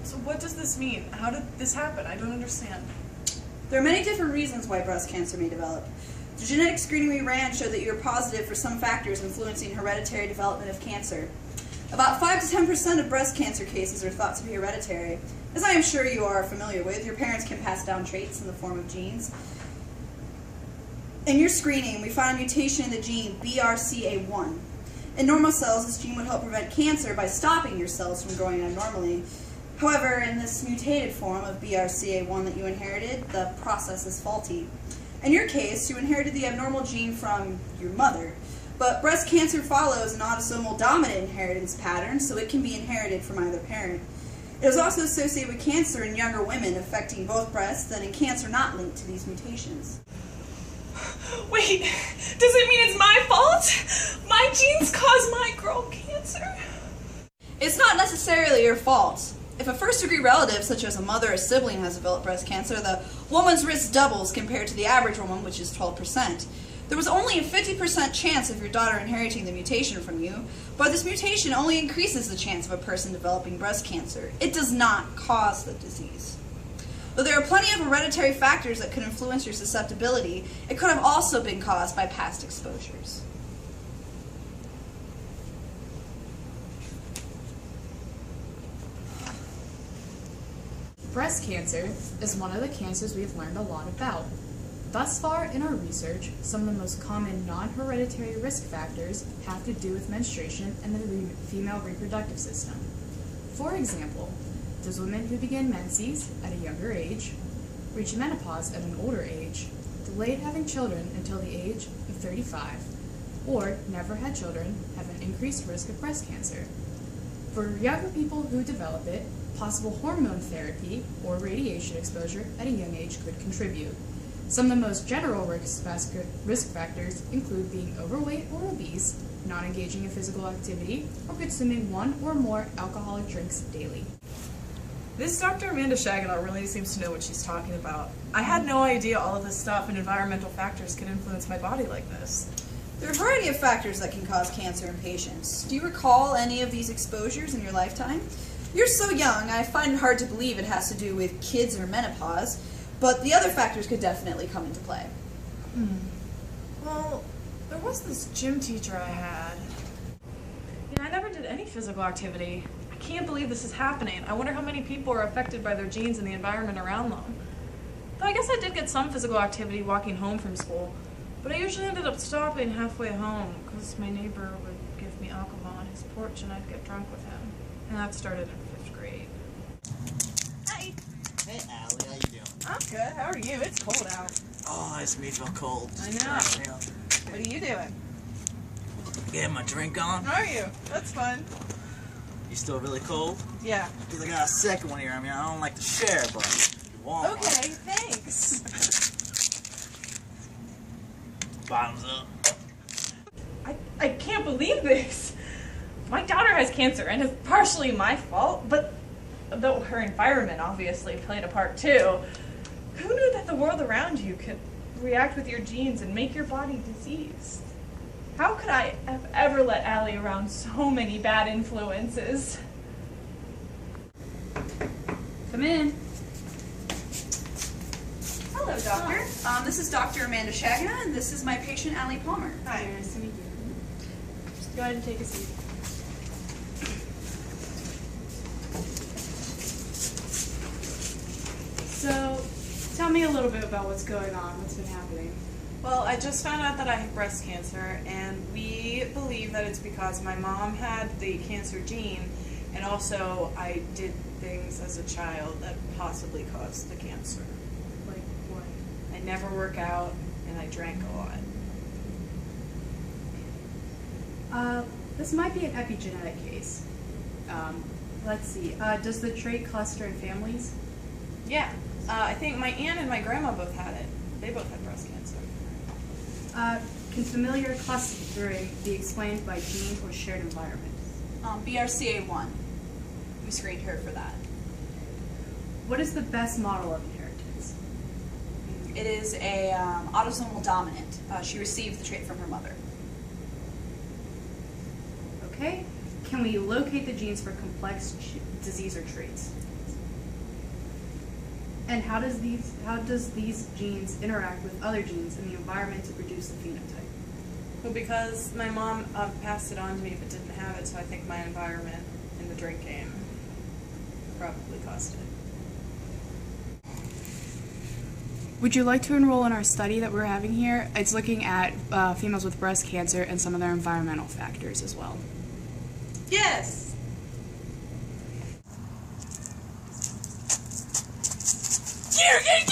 So what does this mean? How did this happen? I don't understand. There are many different reasons why breast cancer may develop. The genetic screening we ran showed that you are positive for some factors influencing hereditary development of cancer. About 5 to 10% of breast cancer cases are thought to be hereditary. As I am sure you are familiar with, your parents can pass down traits in the form of genes. In your screening, we found a mutation in the gene BRCA1. In normal cells, this gene would help prevent cancer by stopping your cells from growing abnormally. However, in this mutated form of BRCA1 that you inherited, the process is faulty. In your case, you inherited the abnormal gene from your mother, but breast cancer follows an autosomal dominant inheritance pattern, so it can be inherited from either parent. It is also associated with cancer in younger women, affecting both breasts, and in cancer not linked to these mutations. Wait, does it mean it's my fault? My genes cause my girl cancer? It's not necessarily your fault. If a first-degree relative, such as a mother or sibling, has developed breast cancer, the woman's risk doubles compared to the average woman, which is 12%. There was only a 50% chance of your daughter inheriting the mutation from you, but this mutation only increases the chance of a person developing breast cancer. It does not cause the disease. Though there are plenty of hereditary factors that could influence your susceptibility, it could have also been caused by past exposures. Breast cancer is one of the cancers we've learned a lot about. Thus far in our research, some of the most common non-hereditary risk factors have to do with menstruation and the female reproductive system. For example, those women who begin menses at a younger age, reach menopause at an older age, delayed having children until the age of 35, or never had children have an increased risk of breast cancer. For younger people who develop it, possible hormone therapy or radiation exposure at a young age could contribute. Some of the most general risk factors include being overweight or obese, not engaging in physical activity, or consuming one or more alcoholic drinks daily. This Dr. Amanda Shaganow really seems to know what she's talking about. I had no idea all of this stuff and environmental factors could influence my body like this. There are a variety of factors that can cause cancer in patients. Do you recall any of these exposures in your lifetime? You're so young, I find it hard to believe it has to do with kids or menopause, but the other factors could definitely come into play. Well, there was this gym teacher I had. I never did any physical activity. I can't believe this is happening. I wonder how many people are affected by their genes and the environment around them. Though I guess I did get some physical activity walking home from school, but I usually ended up stopping halfway home because my neighbor would give me alcohol on his porch and I'd get drunk with him. And that started in 5th grade. Hi. Hey, Allie, how you doing? I'm good. How are you? It's cold out. Oh, it's me feel cold. I know. What are you doing? Getting my drink on. How are you? That's fun. You still really cold? Yeah. Because I got a second one here. I mean, I don't like to share, but if you want one. Okay, thanks. Bottoms up. I can't believe this. My daughter has cancer, and it's partially my fault, but though her environment obviously played a part too. Who knew that the world around you could react with your genes and make your body diseased? How could I have ever let Allie around so many bad influences? Come in. Hello, doctor. This is Dr. Amanda Shaganow, and this is my patient, Allie Palmer. Hi. Nice to meet you. Just go ahead and take a seat. So, tell me a little bit about what's going on, what's been happening. Well, I just found out that I have breast cancer, and we believe that it's because my mom had the cancer gene, and also I did things as a child that possibly caused the cancer. Like what? I never work out, and I drank a lot. This might be an epigenetic case. Let's see. Does the trait cluster in families? Yeah, I think my aunt and my grandma both had it. They both had breast cancer. Can familiar clustering be explained by gene or shared environment? BRCA1. We screened her for that. What is the best model of inheritance? It is a autosomal dominant. She received the trait from her mother. Okay. Can we locate the genes for complex disease or traits? And how does these genes interact with other genes in the environment to produce the phenotype? Well, because my mom passed it on to me but didn't have it, so I think my environment in the drink game probably caused it. Would you like to enroll in our study that we're having here? It's looking at females with breast cancer and some of their environmental factors as well. Yes! You're getting